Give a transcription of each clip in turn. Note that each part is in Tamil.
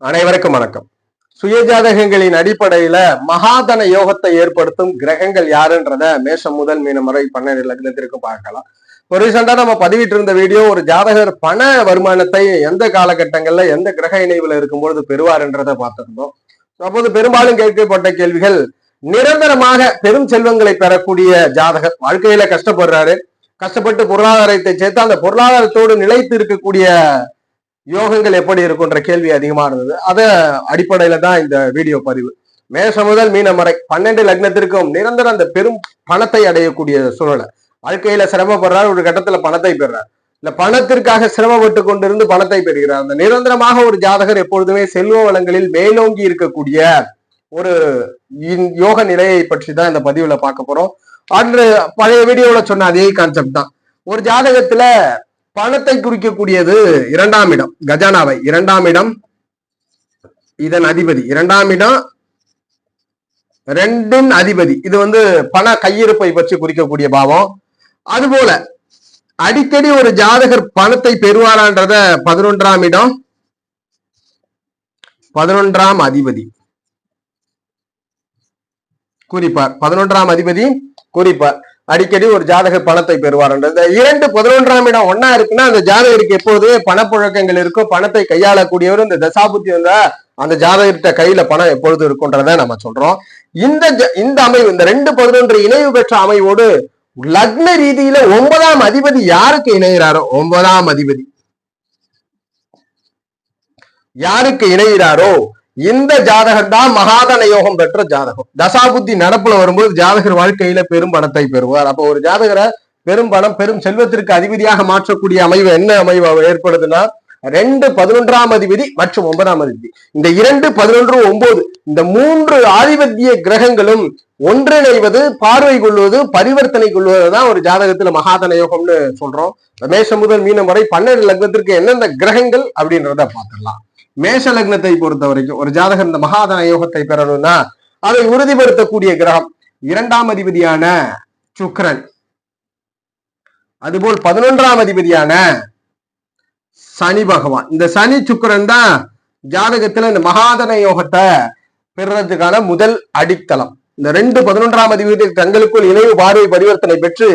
அனைவருக்கும் வணக்கம். சுயஜாதகங்களின் அடிப்படையில மகாதன யோகத்தை ஏற்படுத்தும் கிரகங்கள் யாருன்றத மேஷம் முதல் மீனம் வரை 12 லக்னத்திற்கு பார்க்கலாம். ஒரு ரீசெண்டா நம்ம பதிவிட்டு இருந்த வீடியோ, ஒரு ஜாதகர் பண வருமானத்தை எந்த காலகட்டங்கள்ல எந்த கிரக இணைவுல இருக்கும்பொழுது பெறுவார்ன்றதை பார்த்திருந்தோம். அப்போது பெரும்பாலும் கேட்கப்பட்ட கேள்விகள், நிரந்தரமாக பெரும் செல்வங்களை பெறக்கூடிய ஜாதகர் வாழ்க்கையில கஷ்டப்படுறாரு, கஷ்டப்பட்டு பொருளாதாரத்தை சேர்த்து அந்த பொருளாதாரத்தோடு நிலைத்து இருக்கக்கூடிய யோகங்கள் எப்படி இருக்குன்ற கேள்வி அதிகமா இருந்தது. அத அடிப்படையில தான் இந்த வீடியோ பதிவு. மேஷம் முதல் மீனம் வரை 12 லக்னத்திற்கும் நிரந்தரம் அந்த பெரும் பணத்தை அடையக்கூடிய சூழலை, வாழ்க்கையில சிரமப்படுறார், ஒரு கட்டத்துல பணத்தை பெறார், இல்ல பணத்திற்காக சிரமப்பட்டு கொண்டிருந்து பணத்தை பெறுகிறார். அந்த நிரந்தரமாக ஒரு ஜாதகர் எப்பொழுதுமே செல்வ வளங்களில் மேலோங்கி இருக்கக்கூடிய ஒரு யோக நிலையை பற்றி தான் இந்த பதிவுல பார்க்க போறோம். அன்று பழைய வீடியோல சொன்ன அதே கான்செப்ட் தான். ஒரு ஜாதகத்துல பணத்தை குறிக்கக்கூடியது 2ஆம் இடம், கஜானாவை 2ஆம் இடம், இதன் அதிபதி 2ஆம் இடம், 2இன் அதிபதி. இது பண கையிருப்பை பற்றி குறிக்கக்கூடிய பாவம். அதுபோல அடிக்கடி ஒரு ஜாதகர் பணத்தை பெறுவாரான்றத 11ஆம் இடம், 11ஆம் அதிபதி குறிப்பார். 11ஆம் அதிபதி குறிப்பார். அடிக்கடி ஒரு ஜாதகர் பணத்தை பெறுவார்ன்றது. 2 11ஆம் இடம் ஒன்னா இருக்குன்னா அந்த ஜாதகருக்கு எப்போதுமே பணப்புழக்கங்கள் இருக்கும், பணத்தை கையாளக்கூடியவர். இந்த தசாபுத்தி வந்தா அந்த ஜாதகர்கிட்ட கையில பணம் எப்பொழுது இருக்கும்ன்றத நம்ம சொல்றோம். இந்த அமைவு, இந்த 2 11 இணைவு பெற்ற அமைவோடு லக்ன ரீதியில 9ஆம் அதிபதி யாருக்கு இணைகிறாரோ, 9ஆம் அதிபதி யாருக்கு இணைகிறாரோ இந்த ஜாதகர் தான் மகாதன யோகம் பெற்ற ஜாதகம். தசாபுத்தி நடப்புல வரும்போது ஜாதகர் வாழ்க்கையில பெரும் பணத்தை பெறுவார். அப்போ ஒரு ஜாதகரை பெரும் பணம் பெரும் செல்வத்திற்கு அதிபதியாக மாற்றக்கூடிய அமைவு என்ன அமைவு ஏற்படுதுன்னா, 2 11ஆம் அதிபதி மற்றும் 9ஆம் அதிபதி. இந்த 2 11 9 இந்த 3 ஆதிபத்திய கிரகங்களும் ஒன்றிணைவது, பார்வை கொள்வது, பரிவர்த்தனை கொள்வதுதான் ஒரு ஜாதகத்துல மகாதன யோகம்னு சொல்றோம். மேஷம் முதல் மீனம் வரை 12 லக்னத்திற்கு எந்தெந்த கிரகங்கள் அப்படின்றத பார்த்துடலாம். மேஷ லக்னத்தை பொறுத்த வரைக்கும் ஒரு ஜாதகர் இந்த மகாதன யோகத்தை பெறணும்னா அதை உறுதிப்படுத்தக்கூடிய கிரகம் 2ஆம் அதிபதியான சுக்கிரன், அதுபோல் 11ஆம் அதிபதியான சனி பகவான். இந்த சனி சுக்கிரன் தான் ஜாதகத்துல இந்த மகாதன யோகத்தை பெறுறதுக்கான முதல் அடித்தளம். இந்த 2 11ஆம் அதிபதி தங்களுக்குள் இணைவு, பார்வை, பரிவர்த்தனை பெற்று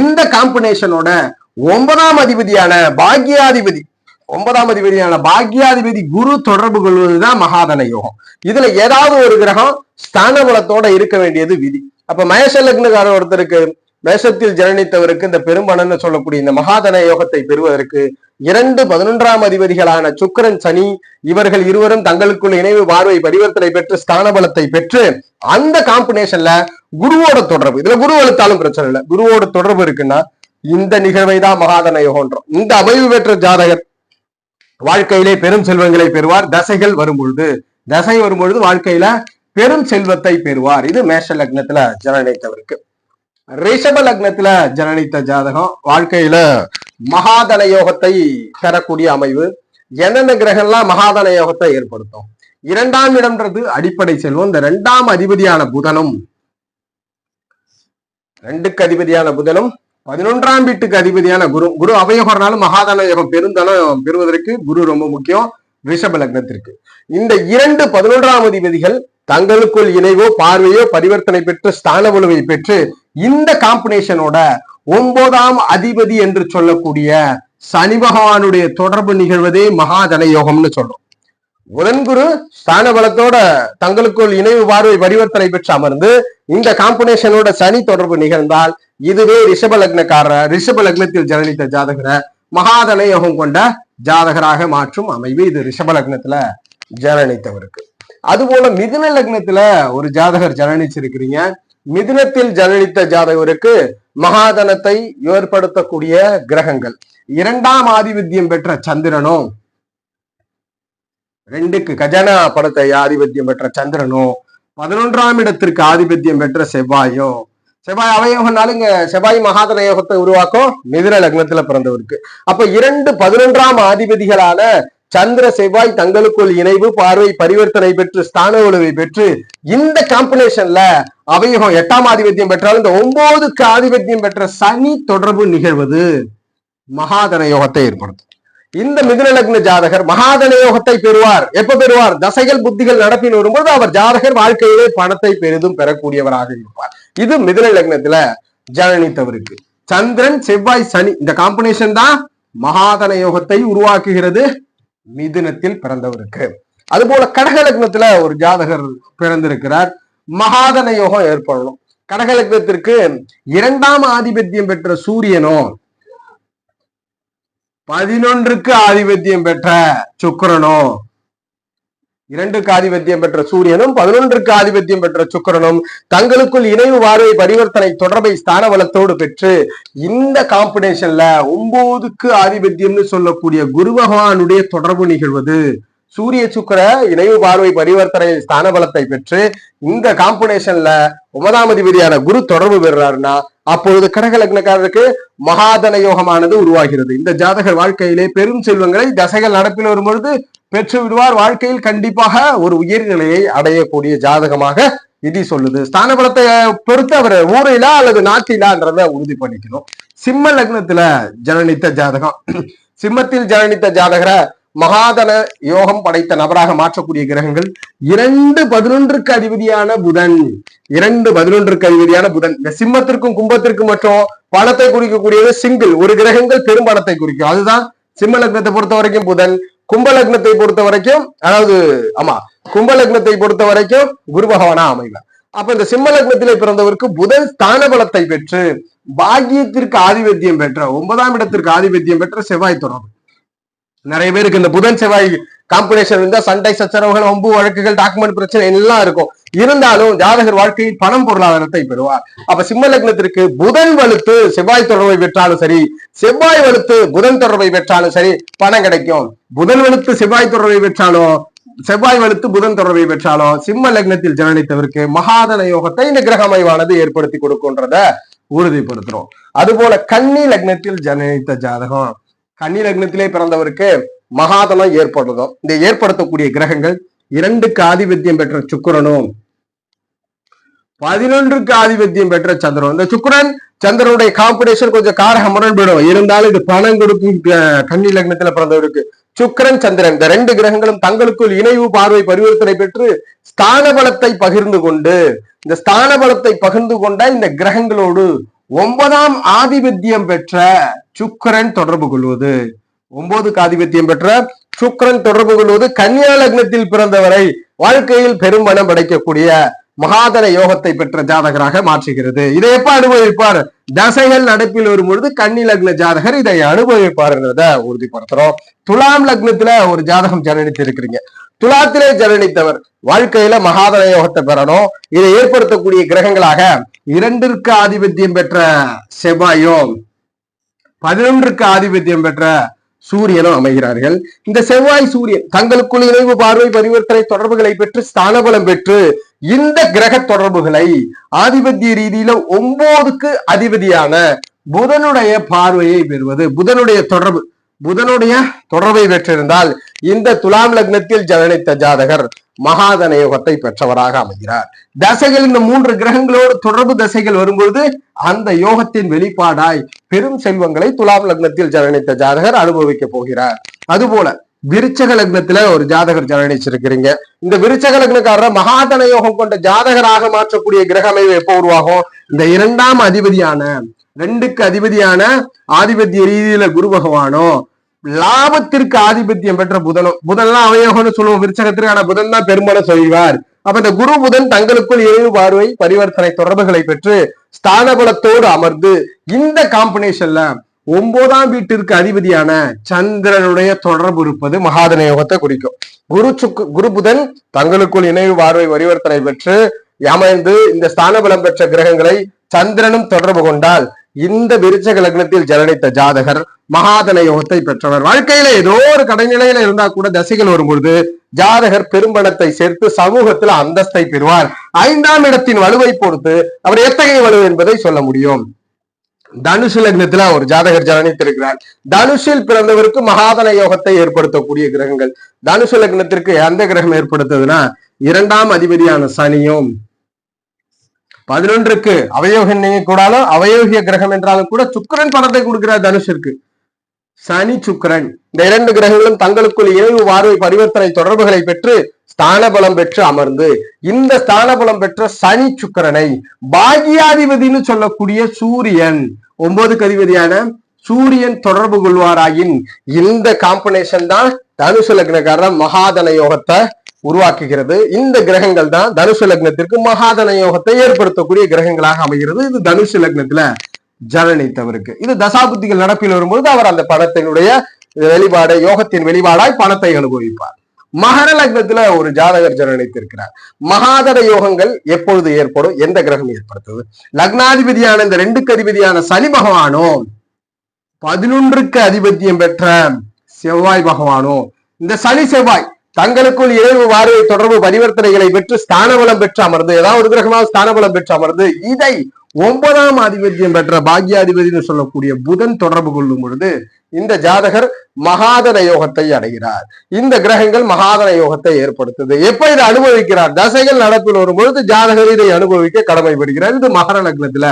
இந்த காம்பினேஷனோட 9ஆம் அதிபதியான பாக்யாதிபதி, 9ஆம் அதிபதியான பாக்யாதிபதி குரு தொடர்பு கொள்வதுதான் மகாதன யோகம். இதுல ஏதாவது ஒரு கிரகம் ஸ்தான பலத்தோட இருக்க வேண்டியது விதி. அப்ப மேஷ லக்னக்கார ஒருத்தருக்கு, மேஷத்தில் ஜனனித்தவருக்கு இந்த பெரும்பணன்னு சொல்லக்கூடிய இந்த மகாதன யோகத்தை பெறுவதற்கு 2 11ஆம் அதிபதிகளான சுக்கிரன், சனி இவர்கள் இருவரும் தங்களுக்குள் இணைவு, பார்வை, பரிவர்த்தனை பெற்று ஸ்தான பலத்தை பெற்று அந்த காம்பினேஷன்ல குருவோட தொடர்பு, இதுல குரு வலுத்தாலும் பிரச்சனை இல்லை, குருவோட தொடர்பு இருக்குன்னா இந்த நிகழ்வை தான் மகாதன யோகம்ன்றோம். இந்த அமைவு பெற்ற ஜாதகர் வாழ்க்கையிலே பெரும் செல்வங்களை பெறுவார். தசை வரும்பொழுது வாழ்க்கையில பெரும் செல்வத்தை பெறுவார். இது மேஷ லக்னத்துல ஜனனித்தவருக்கு. ரிஷப லக்னத்துல ஜனனித்த ஜாதகம் வாழ்க்கையில மகாதன யோகத்தை பெறக்கூடிய அமைவு. என்னென்ன கிரகம்லாம் மகாதன யோகத்தை ஏற்படுத்தும்? 2ஆம் இடம்ன்றது அடிப்படை செல்வம். இந்த 2ஆம் அதிபதியான புதனும், 2க்கு அதிபதியான புதனும் 11ஆம் வீட்டுக்கு அதிபதியான குரு அவயோகர்னாலும் மகாதன யோகம் பெருந்தனம் பெறுவதற்கு குரு ரொம்ப முக்கியம் ரிஷப லக்னத்திற்கு. இந்த 2 11ஆம் அதிபதிகள் தங்களுக்குள் இணைவோ, பார்வையோ, பரிவர்த்தனை பெற்று ஸ்தான வலுவை பெற்று இந்த காம்பினேஷனோட 9ஆம் அதிபதி என்று சொல்லக்கூடிய சனி பகவானுடைய தொடர்பு நிகழ்வதே மகாதன யோகம்னு சொல்றோம். புதன் குரு ஸ்தான பலத்தோட தங்களுக்குள் இணைவு, பார்வை, பரிவர்த்தனை பெற்று அமர்ந்து இந்த காம்பினேஷனோட சனி தொடர்பு நிகழ்ந்தால் இதுவே ரிஷப லக்னத்தில் ஜனனித்த ஜாதகரை மகாதன யோகம் கொண்ட ஜாதகராக மாற்றும் அமைவு. இது ரிஷப லக்னத்துல ஜனனித்தவருக்கு. அதுபோல மிதுன லக்னத்துல ஒரு ஜாதகர் ஜனனிச்சிருக்கிறீங்க. மிதுனத்தில் ஜனனித்த ஜாதகருக்கு மகாதனத்தை ஏற்படுத்தக்கூடிய கிரகங்கள் 2ஆம் ஆதிபத்தியம் பெற்ற சந்திரனும், 2க்கு கஜானா படத்தை ஆதிபத்தியம் பெற்ற சந்திரனும், 11ஆம் இடத்திற்கு ஆதிபத்தியம் பெற்ற செவ்வாயும். செவ்வாய் அவயோகம்னாலும் இங்க செவ்வாய் மகாதன யோகத்தை உருவாக்கும் மிதுன லக்னத்துல பிறந்தவருக்கு. அப்ப 2 11ஆம் ஆதிபதிகளான சந்திர செவ்வாய் தங்களுக்குள் இணைவு, பார்வை, பரிவர்த்தனை பெற்று ஸ்தான உளவை பெற்று இந்த காம்பினேஷன்ல அவயோகம் 8ஆம் ஆதிபத்தியம் பெற்றாலும் இந்த 9க்கு ஆதிபத்தியம் பெற்ற சனி தொடர்பு நிகழ்வது மகாதன யோகத்தை ஏற்படுத்தும். இந்த மிதுன லக்ன ஜாதகர் மகாதன யோகத்தை பெறுவார். எப்ப பெறுவார்? தசைகள் புத்திகள் நடப்பில் வரும்போது அவர் ஜாதகர் வாழ்க்கையிலே பணத்தை பெரிதும் பெறக்கூடியவராக இருப்பார். இது மிதுன லக்னத்துல ஜனனித்தவருக்கு. சந்திரன் செவ்வாய் சனி இந்த காம்பினேஷன் தான் மகாதன யோகத்தை உருவாக்குகிறது மிதுனத்தில் பிறந்தவருக்கு. அதுபோல கடக லக்னத்துல ஒரு ஜாதகர் பிறந்திருக்கிறார், மகாதன யோகம் ஏற்படணும். கடக லக்னத்திற்கு 2ஆம் ஆதிபத்தியம் பெற்ற சூரியனோ 11க்கு ஆதிபத்தியம் பெற்ற சுக்கிரனோ, 2க்கு ஆதிபத்தியம் பெற்ற சூரியனும் 11க்கு ஆதிபத்தியம் பெற்ற சுக்கிரனும் தங்களுக்குள் இணைவு பார்வை பரிவர்த்தனை தொடர்பை ஸ்தான வளத்தோடு பெற்று இந்த காம்பினேஷன்ல 9க்கு ஆதிபத்தியம்னு சொல்லக்கூடிய குரு பகவானுடைய தொடர்பு நிகழ்வது. சூரிய சுக்கிர இணைவு பார்வை பரிவர்த்தனை ஸ்தான பலத்தை பெற்று இந்த காம்பினேஷன்ல 9ஆம் அதிபதியான குரு தொடர்பு பெறுறாருன்னா அப்பொழுது கடக லக்னக்காரருக்கு மகாதன யோகமானது உருவாகிறது. இந்த ஜாதகர் வாழ்க்கையிலே பெரும் செல்வங்களை தசைகள் நடப்பில் வரும்பொழுது பெற்று விடுவார். வாழ்க்கையில் கண்டிப்பாக ஒரு உயர்நிலையை அடையக்கூடிய ஜாதகமாக இது சொல்லுது. ஸ்தான பலத்தை பொறுத்து அவர் ஊரிலா அல்லது நாட்டிலான்றத உறுதி பண்ணிக்கணும். சிம்ம லக்னத்துல ஜனனித்த ஜாதகம், சிம்மத்தில் ஜனனித்த ஜாதகரை மகாதன யோகம் படைத்த நபராக மாற்றக்கூடிய கிரகங்கள் 2-11க்கு அதிபதியான புதன், 2-11க்கு அதிபதியான புதன். இந்த சிம்மத்திற்கும் கும்பத்திற்கும் மற்றும் பணத்தை குறிக்கக்கூடியது சிங்கிள் ஒரு கிரகங்கள் பெரும் பணத்தை குறிக்கும். அதுதான் சிம்ம லக்னத்தை பொறுத்த வரைக்கும் புதன். கும்ப லக்னத்தை பொறுத்த வரைக்கும் கும்ப லக்னத்தை பொறுத்த வரைக்கும் குரு பகவானா அமைவார். அப்ப இந்த சிம்ம லக்னத்திலே பிறந்தவருக்கு புதன் ஸ்தான பலத்தை பெற்று பாக்கியத்திற்கு ஆதிபத்தியம் பெற்ற 9ஆம் இடத்திற்கு ஆதிபத்தியம் பெற்ற செவ்வாய் தொடர்பு. நிறைய பேருக்கு இந்த புதன் செவ்வாய் காம்பினேஷன் இருந்தா சண்டை சச்சரவுகள் வம்பு வழக்குகள் டாக்குமெண்ட் பிரச்சனை எல்லாம் இருக்கும். இருந்தாலும் ஜாதகர் வாழ்க்கையில் பணம் பொருளாதாரத்தை பெறுவார். அப்ப சிம்ம லக்னத்திற்கு புதன் வலுத்து செவ்வாய் தொடர்பை பெற்றாலும் சரி, செவ்வாய் வலுத்து புதன் தொடர்பை பெற்றாலும் சரி பணம் கிடைக்கும். புதன் வலுத்து செவ்வாய் தொடர்பை பெற்றாலும் செவ்வாய் வலுத்து புதன் தொடர்பை பெற்றாலும் சிம்ம லக்னத்தில் ஜனனித்தவருக்கு மகாதன யோகத்தை இந்த கிரக அமைவானது ஏற்படுத்தி கொடுக்கும்ன்றத உறுதிப்படுத்துறோம். அதுபோல கன்னி லக்னத்தில் ஜனனித்த ஜாதகம், கன்னி லக்னத்திலே பிறந்தவருக்கு மகாதனம் ஏற்படுறதும் இந்த ஏற்படுத்தக்கூடிய கிரகங்கள் 2க்கு ஆதிபத்தியம் பெற்ற சுக்கிரனும் 11க்கு ஆதிபத்தியம் பெற்ற சந்திரன். இந்த சுக்கிரன் சந்திரனுடைய காம்பினேஷன் கொஞ்சம் காரக முரண்படும், இருந்தாலும் இது பணம் கொடுக்கும். கன்னி லக்னத்துல பிறந்தவருக்கு சுக்கிரன் சந்திரன் இந்த 2 கிரகங்களும் தங்களுக்குள் இணைவு பார்வை பரிவர்த்தனை பெற்று ஸ்தான பலத்தை பகிர்ந்து கொண்டு இந்த ஸ்தான பலத்தை பகிர்ந்து கொண்ட இந்த கிரகங்களோடு 9ஆம் ஆதிபத்தியம் பெற்ற சுக்கிரன் தொடர்பு கொள்வது, 9க்கு ஆதிபத்தியம் பெற்ற சுக்கிரன் தொடர்பு கொள்வது கன்னியா லக்னத்தில் பிறந்தவரை வாழ்க்கையில் பெரும்பணம் படைக்கக்கூடிய மகாதன யோகத்தை பெற்ற ஜாதகராக மாற்றுகிறது. இதை எப்ப அனுபவிப்பார்? தசைகள் நடப்பில் வரும்பொழுது கன்னி லக்ன ஜாதகர் இதை அனுபவிப்பாருன்றத உறுதிப்படுத்துறோம். துலாம் லக்னத்துல ஒரு ஜாதகம் ஜனனித்து இருக்கிறீங்க, துலாத்திலே ஜனனித்தவர் வாழ்க்கையில மகாதன யோகத்தை பெறணும். இதை ஏற்படுத்தக்கூடிய கிரகங்களாக 2ற்கு ஆதிபத்தியம் பெற்ற செவ்வாயும் 11ற்கு ஆதிபத்தியம் பெற்ற சூரியனும் அமைகிறார்கள். இந்த செவ்வாய் சூரியன் தங்களுக்குள் இணைவு பார்வை பரிவர்த்தனை தொடர்புகளை பெற்று ஸ்தானபலம் பெற்று இந்த கிரக தொடர்புகளை ஆதிபத்திய ரீதியில 9க்கு அதிபதியான புதனுடைய பார்வையை பெறுவது, புதனுடைய தொடர்பை பெற்றிருந்தால் இந்த துலாம் லக்னத்தில் ஜனனித்த ஜாதகர் மகாதன யோகத்தை பெற்றவராக அமைகிறார். தசைகள் இந்த 3 கிரகங்களோடு தொடர்பு தசைகள் வரும்பொழுது அந்த யோகத்தின் வெளிப்பாடாய் பெரும் செல்வங்களை துலாம் லக்னத்தில் ஜனனித்த ஜாதகர் அனுபவிக்க போகிறார். அதுபோல விருச்சக லக்னத்துல ஒரு ஜாதகர் ஜனனிச்சிருக்கிறீங்க. இந்த விருச்சக லக்னக்காரர் மகாதன யோகம் கொண்ட ஜாதகராக மாற்றக்கூடிய கிரக அமைவு எப்போ உருவாகும்? இந்த 2ஆம் அதிபதியான 2க்கு அதிபதியான ஆதிபத்திய ரீதியில குரு பகவானோ லாபத்திற்கு ஆதிபத்தியம் பெற்ற புதன்லாம் அவயோகம்னு சொல்லுவோம் விருச்சகத்திற்கு, ஆனா புதன் தான் பெரும்பாலும் சொல்வார். அப்ப இந்த குரு புதன் தங்களுக்குள் இணைவு பார்வை பரிவர்த்தனை தொடர்புகளை பெற்று ஸ்தான பலத்தோடு அமர்ந்து இந்த காம்பினேஷன்ல 9ஆம் வீட்டிற்கு அதிபதியான சந்திரனுடைய தொடர்பு இருப்பது மகாதன யோகத்தை குறிக்கும். குரு புதன் தங்களுக்குள் இணைவு பார்வை பரிவர்த்தனை பெற்று அமைந்து இந்த ஸ்தான பலம் பெற்ற கிரகங்களை சந்திரனும் தொடர்பு கொண்டால் இந்த விருச்சக லக்னத்தில் ஜனனித்த ஜாதகர் மகாதன யோகத்தை பெற்றவர். வாழ்க்கையில ஏதோ ஒரு கடைநிலையில இருந்தா கூட தசைகள் வரும்பொழுது ஜாதகர் பெரும்பணத்தை சேர்த்து சமூகத்துல அந்தஸ்தை பெறுவார். 5ஆம் இடத்தின் வலுவை பொறுத்து அவர் எத்தகைய வலு என்பதை சொல்ல முடியும். தனுசு லக்னத்துல ஒரு ஜாதகர் ஜனனித்திருக்கிறார். தனுஷில் பிறந்தவருக்கு மகாதன யோகத்தை ஏற்படுத்தக்கூடிய கிரகங்கள். தனுசு லக்னத்திற்கு எந்த கிரகம் ஏற்படுத்துதுன்னா 2ஆம் அதிபதியான சனியும் 11க்கு அவயோக கூடாலும் அவயோகிய கிரகம் என்றாலும் கூட சுக்கிரன் பணத்தை கொடுக்கிறார் தனுஷிற்கு. சனி சுக்கிரன் இந்த இரண்டு கிரகங்களும் தங்களுக்குள் இணைவு பார்வை பரிவர்த்தனை தொடர்புகளை பெற்று ஸ்தான பலம் பெற்று அமர்ந்து இந்த ஸ்தான பலம் பெற்ற சனி சுக்கிரனை பாகியாதிபதினு சொல்லக்கூடிய சூரியன் 9க்கு அதிபதியான சூரியன் தொடர்பு கொள்வாராயின் இந்த காம்பினேஷன் தான் தனுசு லக்னக்காரர் மகாதன யோகத்தை உருவாக்குகிறது. இந்த கிரகங்கள் தான் தனுசு லக்னத்திற்கு மகாதன யோகத்தை ஏற்படுத்தக்கூடிய கிரகங்களாக அமைகிறது. இது தனுசு லக்னத்துல ஜனனித்தவருக்கு. இது தசாபுத்திகள் நடப்பில் வரும்போது அவர் அந்த பணத்தினுடைய வெளிப்பாடு யோகத்தின் வெளிப்பாடாய் பணத்தை அனுபவிப்பார். மகர லக்னத்துல ஒரு ஜாதகர் ஜனனித்திருக்கிறார். மகாதன யோகங்கள் எப்பொழுது ஏற்படும்? எந்த கிரகம் ஏற்படுத்துது? லக்னாதிபதியான இந்த 2க்கு அதிபதியான சனி பகவானோ 11க்கு அதிபத்தியம் பெற்ற செவ்வாய் பகவானோ இந்த சனி செவ்வாய் தங்களுக்குள் இணைவு பார்வை தொடர்பு பரிவர்த்தனைகளை பெற்று ஸ்தானபலம் பெற்று அமர்ந்து ஏதாவது ஒரு கிரகமாக ஸ்தானபலம் பெற்று அமர்ந்து இதை 9ஆம் ஆதிபத்தியம் பெற்ற பாக்யாதிபதினு சொல்லக்கூடிய புதன் தொடர்பு கொள்ளும் பொழுது இந்த ஜாதகர் மகாதன யோகத்தை அடைகிறார். இந்த கிரகங்கள் மகாதன யோகத்தை ஏற்படுத்துது. எப்ப இதை அனுபவிக்கிறார்? தசைகள் நடப்பில் வரும் பொழுது ஜாதகர் இதை அனுபவிக்க கடமைப்படுகிறார். இது மகர லக்னத்துல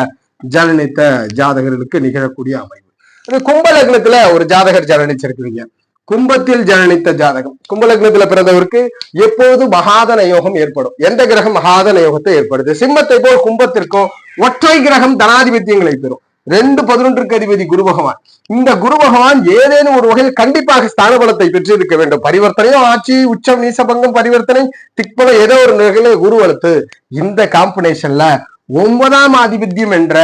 ஜனனித்த ஜாதகர்களுக்கு நிகழக்கூடிய அமைப்பு. இது கும்ப லக்னத்துல ஒரு ஜாதகர் ஜனனிச்சிருக்கிறீங்க. கும்பத்தில் ஜனனித்த ஜாதகம். கும்ப லக்னத்துல பிறந்தவருக்கு எப்போது மகாதன யோகம் ஏற்படும்? எந்த கிரகம் மகாதன யோகத்தை ஏற்படுது? சிம்மத்தை போல் கும்பத்திற்கும் ஒற்றை கிரகம் தனாதிபத்தியங்களை பெறும். 2-11க்கு அதிபதி குரு பகவான். இந்த குரு பகவான் ஏதேனும் ஒரு வகையில் கண்டிப்பாக ஸ்தான பலத்தை பெற்றிருக்க வேண்டும். பரிவர்த்தனையோ ஆட்சி உச்சம் நீசபங்கம் பரிவர்த்தனை திக்பலம் ஏதோ ஒரு நிலையில குரு வளர்த்து இந்த காம்பினேஷன்ல 9ஆம் ஆதிபத்தியம் என்ற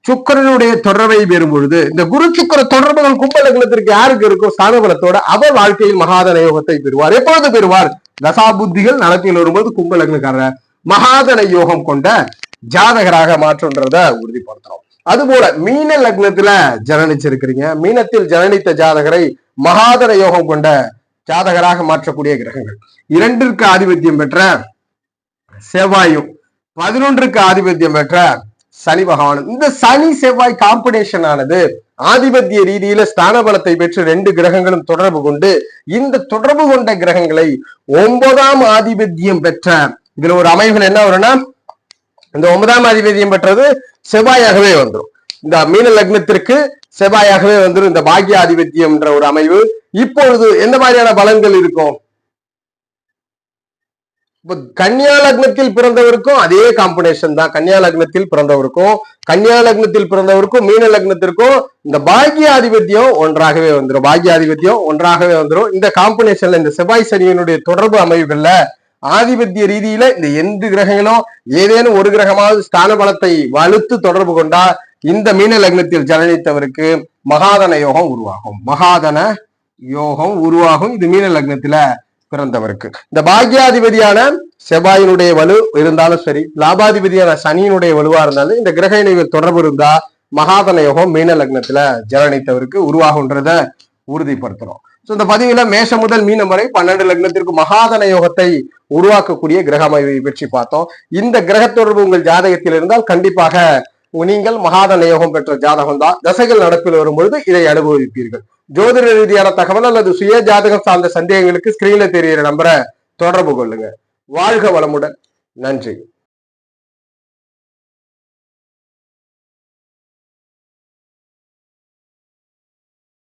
சுக்கரனுடைய தொடர்பை பெறும் பொழுது இந்த குரு சுக்கர தொடர்புகள் கும்ப லக்னத்திற்கு யாருக்கு இருக்கும்? ஸ்தான பலத்தோட அவர் வாழ்க்கையில் மகாதன யோகத்தை பெறுவார். எப்பொழுது பெறுவார்? தசா புத்திகள் நடத்தியில் வரும்போது கும்ப லக்னக்காரர் மகாதன யோகம் கொண்ட ஜாதகராக மாற்றுன்றத உறுதிப்படுத்துறோம். அதுபோல மீன லக்னத்துல ஜனனிச்சிருக்கிறீங்க. மீனத்தில் ஜனனித்த ஜாதகரை மகாதன யோகம் கொண்ட ஜாதகராக மாற்றக்கூடிய கிரகங்கள் 2ற்கு ஆதிபத்தியம் பெற்ற செவ்வாயும் 11ற்கு ஆதிபத்தியம் பெற்ற சனி பகவான். இந்த சனி செவ்வாய் காம்பினேஷன் ஆனது ஆதிபத்திய ரீதியில ஸ்தான பலத்தை பெற்று 2 கிரகங்களும் தொடர்பு கொண்டு இந்த தொடர்பு கொண்ட கிரகங்களை 9ஆம் ஆதிபத்தியம் பெற்ற இதுல ஒரு அமைவுகள் என்ன வரும்னா இந்த 9ஆம் ஆதிபத்தியம் பெற்றது செவ்வாயாகவே வந்துடும். இந்த மீன லக்னத்திற்கு செவ்வாயாகவே வந்துடும் இந்த பாக்கிய ஆதிபத்தியம் என்ற ஒரு அமைவு. இப்பொழுது எந்த மாதிரியான பலன்கள் இருக்கும்? கன்னியா லக்னத்தில் பிறந்தவருக்கும் அதே காம்பினேஷன் தான். கன்னியா லக்னத்தில் பிறந்தவருக்கும் மீன லக்னத்திற்கும் இந்த பாக்கியாதிபத்தியம் ஒன்றாகவே வந்துடும். பாக்கியாதிபத்தியம் ஒன்றாகவே வந்துடும். இந்த காம்பினேஷன்ல இந்த செவ்வாய் சனியினுடைய தொடர்பு அமைவுகள்ல ஆதிபத்திய ரீதியில இந்த 2 கிரகங்களும் ஏதேனும் ஒரு கிரகமாவது ஸ்தான பலத்தை வலுத்து தொடர்பு கொண்டா இந்த மீன லக்னத்தில் ஜனனித்தவருக்கு மகாதன யோகம் உருவாகும். இது மீன லக்னத்துல பிறந்தவருக்கு. இந்த பாக்கியாதிபதியான செவ்வாயினுடைய வலு இருந்தாலும் சரி, லாபாதிபதியான சனியினுடைய வலுவா இருந்தாலும் இந்த கிரக இணைவில் தொடர்பு இருந்தா மகாதன யோகம் மீன லக்னத்துல ஜனனித்தவருக்கு உருவாகுன்றத உறுதிப்படுத்துறோம். இந்த பதிவுல மேஷம் முதல் மீனம் வரை 12 லக்னத்திற்கு மகாதன யோகத்தை உருவாக்கக்கூடிய கிரக அமைவை பற்றி பார்த்தோம். இந்த கிரக தொடர்பு உங்கள் ஜாதகத்தில் இருந்தால் கண்டிப்பாக நீங்கள் மகாதன யோகம் பெற்ற ஜாதகம் தான். தசைகள் நடப்பில் வரும்பொழுது இதை அனுபவிப்பீர்கள். ஜோதிட ரீதியான தகவல் அல்லது சுய ஜாதகம் சார்ந்த சந்தேகங்களுக்கு ஸ்கிரீன்ல தெரிகிற நம்பரை தொடர்பு கொள்ளுங்க. வாழ்க வளமுடன். நன்றி.